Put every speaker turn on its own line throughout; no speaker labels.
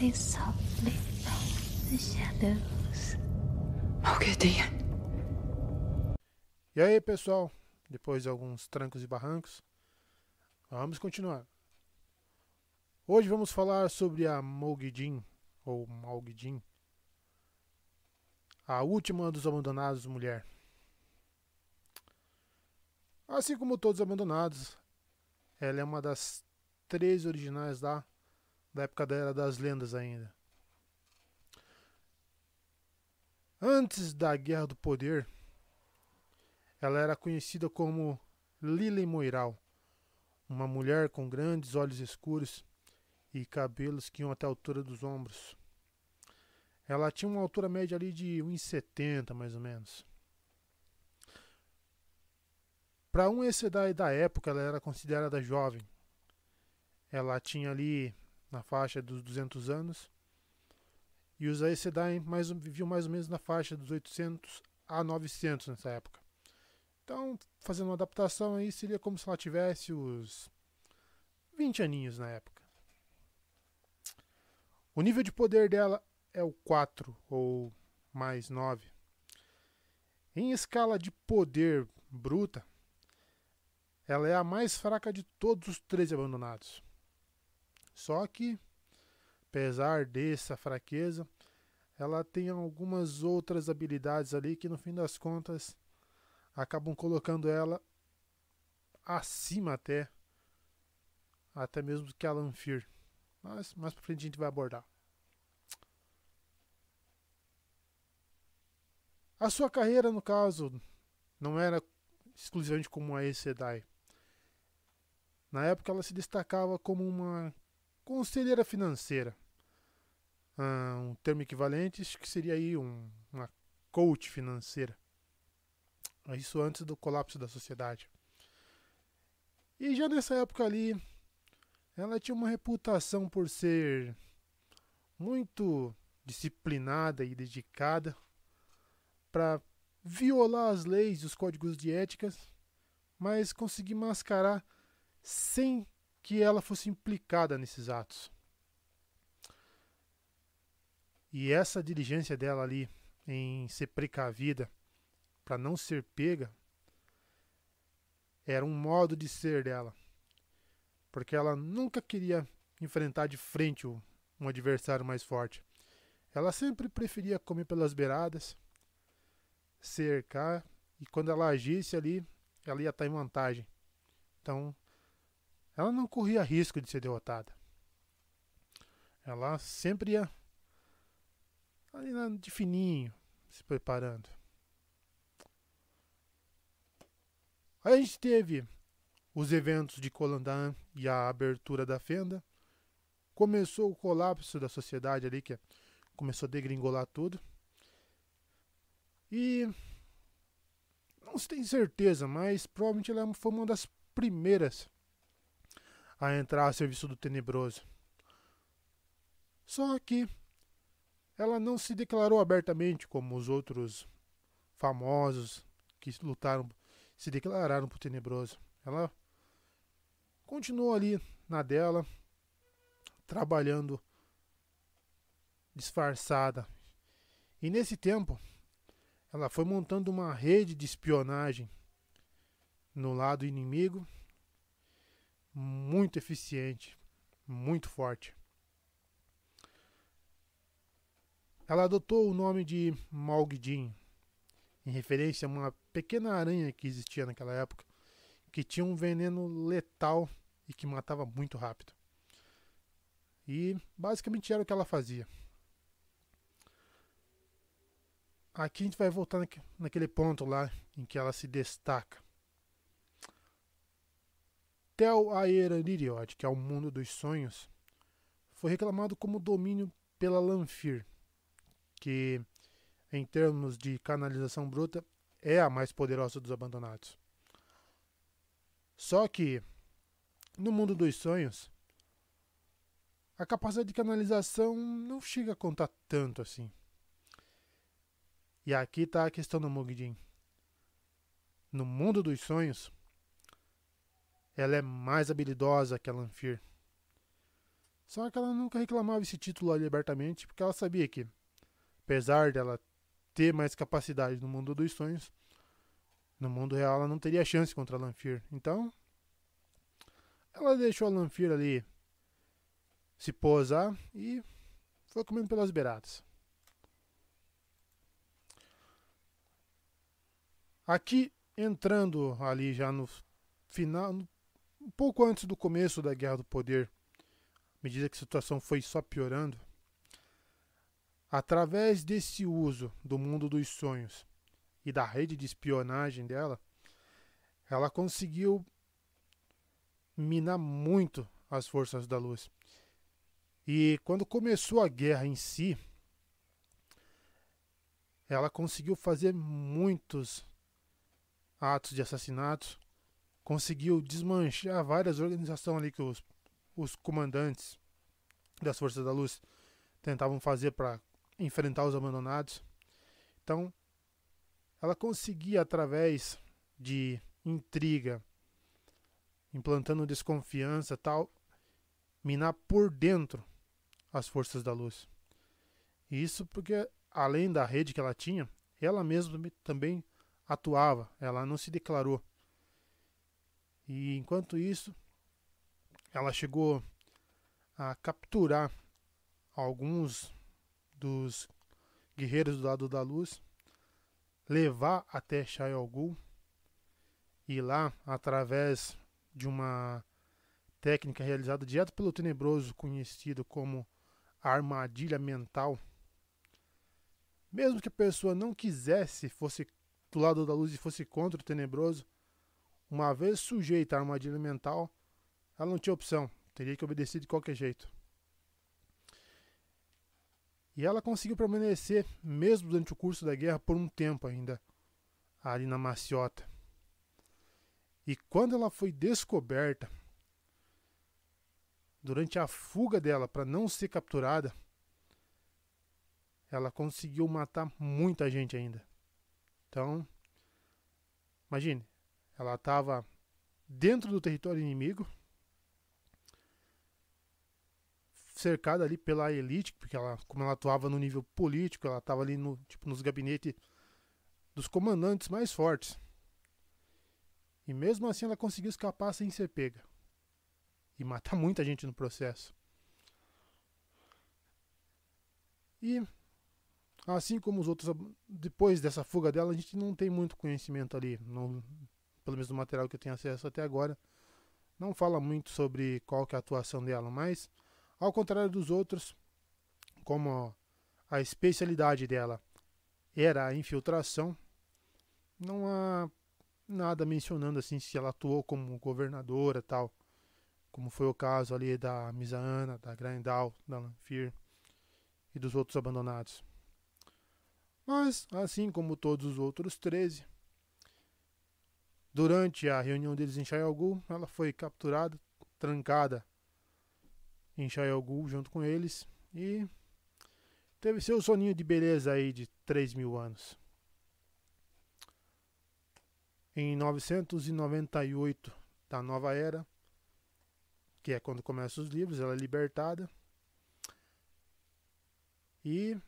Softly, softly from the shadows.
Moghedien.
E aí, pessoal, depois de alguns trancos e barrancos, vamos continuar. Hoje vamos falar sobre a Moghedien, ou Malguidin, a última dos abandonados mulher. Assim como todos os abandonados, ela é uma das 13 originais da época da Era das Lendas ainda. Antes da Guerra do Poder, ela era conhecida como Lily Moiral, uma mulher com grandes olhos escuros e cabelos que iam até a altura dos ombros. Ela tinha uma altura média ali de 1,70 mais ou menos. Para um Aes Sedai da época, ela era considerada jovem. Ela tinha ali na faixa dos 200 anos. E os Aes Sedai viviam mais ou menos na faixa dos 800 a 900 nessa época. Então, fazendo uma adaptação aí, seria como se ela tivesse os 20 aninhos na época. O nível de poder dela é o 4, ou mais 9. Em escala de poder bruta, ela é a mais fraca de todos os 13 abandonados. Só que, apesar dessa fraqueza, ela tem algumas outras habilidades ali que no fim das contas acabam colocando ela acima até mesmo que a Lanfear. Mas mais pra frente a gente vai abordar. A sua carreira, no caso, não era exclusivamente como uma Aes Sedai. Na época ela se destacava como uma conselheira financeira. Um termo equivalente que seria aí uma coach financeira. Isso antes do colapso da sociedade. E já nessa época ali, ela tinha uma reputação por ser muito disciplinada e dedicada para violar as leis e os códigos de ética, mas conseguir mascarar sem que ela fosse implicada nesses atos. E essa diligência dela ali em ser precavida para não ser pega era um modo de ser dela, porque ela nunca queria enfrentar de frente um adversário mais forte. Ela sempre preferia comer pelas beiradas, cercar, e quando ela agisse ali, ela ia estar em vantagem. Então, ela não corria risco de ser derrotada. Ela sempre ia ali de fininho, se preparando. Aí a gente teve os eventos de Kolandan e a abertura da Fenda. Começou o colapso da sociedade ali, que começou a degringolar tudo. E não se tem certeza, mas provavelmente ela foi uma das primeiras a entrar a serviço do Tenebroso. Só que ela não se declarou abertamente como os outros famosos que se declararam pro Tenebroso. Ela continuou ali na dela, trabalhando disfarçada. E nesse tempo, ela foi montando uma rede de espionagem no lado inimigo, muito eficiente, muito forte. Ela adotou o nome de Moghedien, em referência a uma pequena aranha que existia naquela época, que tinha um veneno letal e que matava muito rápido. E basicamente era o que ela fazia. Aqui a gente vai voltar naquele ponto lá em que ela se destaca. Tel Aeraniriod, que é o mundo dos sonhos, foi reclamado como domínio pela Lanfear, que em termos de canalização bruta é a mais poderosa dos abandonados. Só que no mundo dos sonhos, a capacidade de canalização não chega a contar tanto assim. E aqui está a questão do Moghedien. No mundo dos sonhos, ela é mais habilidosa que a Lanfear. Só que ela nunca reclamava esse título ali abertamente, porque ela sabia que, apesar dela ter mais capacidade no mundo dos sonhos, no mundo real ela não teria chance contra a Lanfear. Então, ela deixou a Lanfear ali se posar e foi comendo pelas beiradas. Aqui, entrando ali já no final, um pouco antes do começo da Guerra do Poder, à medida que a situação foi só piorando, através desse uso do mundo dos sonhos e da rede de espionagem dela, ela conseguiu minar muito as forças da luz. E quando começou a guerra em si, ela conseguiu fazer muitos atos de assassinatos, conseguiu desmanchar várias organizações ali que os comandantes das forças da luz tentavam fazer para enfrentar os abandonados. Então, ela conseguia, através de intriga, implantando desconfiança tal, minar por dentro as forças da luz. E isso porque, além da rede que ela tinha, ela mesma também atuava, ela não se declarou. E enquanto isso, ela chegou a capturar alguns dos guerreiros do lado da luz, levar até Shayol Ghul, e lá, através de uma técnica realizada direto pelo Tenebroso, conhecido como a armadilha mental, mesmo que a pessoa não quisesse, fosse do lado da luz e fosse contra o Tenebroso, uma vez sujeita à armadilha mental, ela não tinha opção, teria que obedecer de qualquer jeito. E ela conseguiu permanecer, mesmo durante o curso da guerra, por um tempo ainda, ali na Maciota. E quando ela foi descoberta, durante a fuga dela para não ser capturada, ela conseguiu matar muita gente ainda. Então, imagine, ela estava dentro do território inimigo, cercada ali pela elite, porque ela, como ela atuava no nível político, ela estava ali nos gabinetes dos comandantes mais fortes. E mesmo assim ela conseguiu escapar sem ser pega. E matar muita gente no processo. E assim como os outros, depois dessa fuga dela, a gente não tem muito conhecimento ali, pelo menos no material que eu tenho acesso até agora. Não fala muito sobre qual que é a atuação dela, mas ao contrário dos outros, como a especialidade dela era a infiltração, não há nada mencionando assim se ela atuou como governadora tal, como foi o caso ali da Misaana, da Grindal, da Lanfear e dos outros abandonados. Mas, assim como todos os outros 13, durante a reunião deles em Shayol Ghul, ela foi capturada, trancada em Shayol Ghul junto com eles e teve seu soninho de beleza aí de 3.000 anos. Em 998 da Nova Era, que é quando começam os livros, ela é libertada e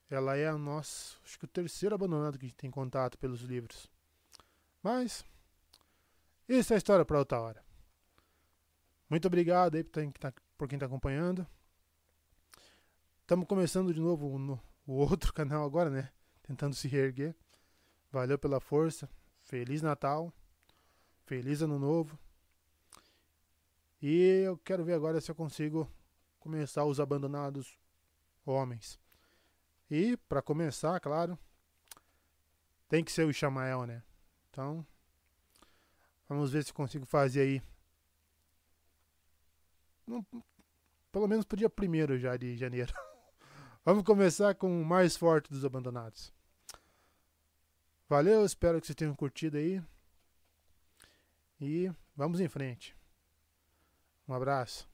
ela é acho que o terceiro abandonado que a gente tem contato pelos livros. Mas isso é história para outra hora. Muito obrigado aí por quem está acompanhando. Estamos começando de novo o outro canal agora, né? Tentando se reerguer. Valeu pela força. Feliz Natal. Feliz Ano Novo. E eu quero ver agora se eu consigo começar os abandonados homens. E, para começar, claro, tem que ser o Ishamael, né? Então, vamos ver se consigo fazer aí. Pelo menos pro dia 1º já de janeiro. Vamos começar com o mais forte dos abandonados. Valeu, espero que vocês tenham curtido aí. E vamos em frente. Um abraço.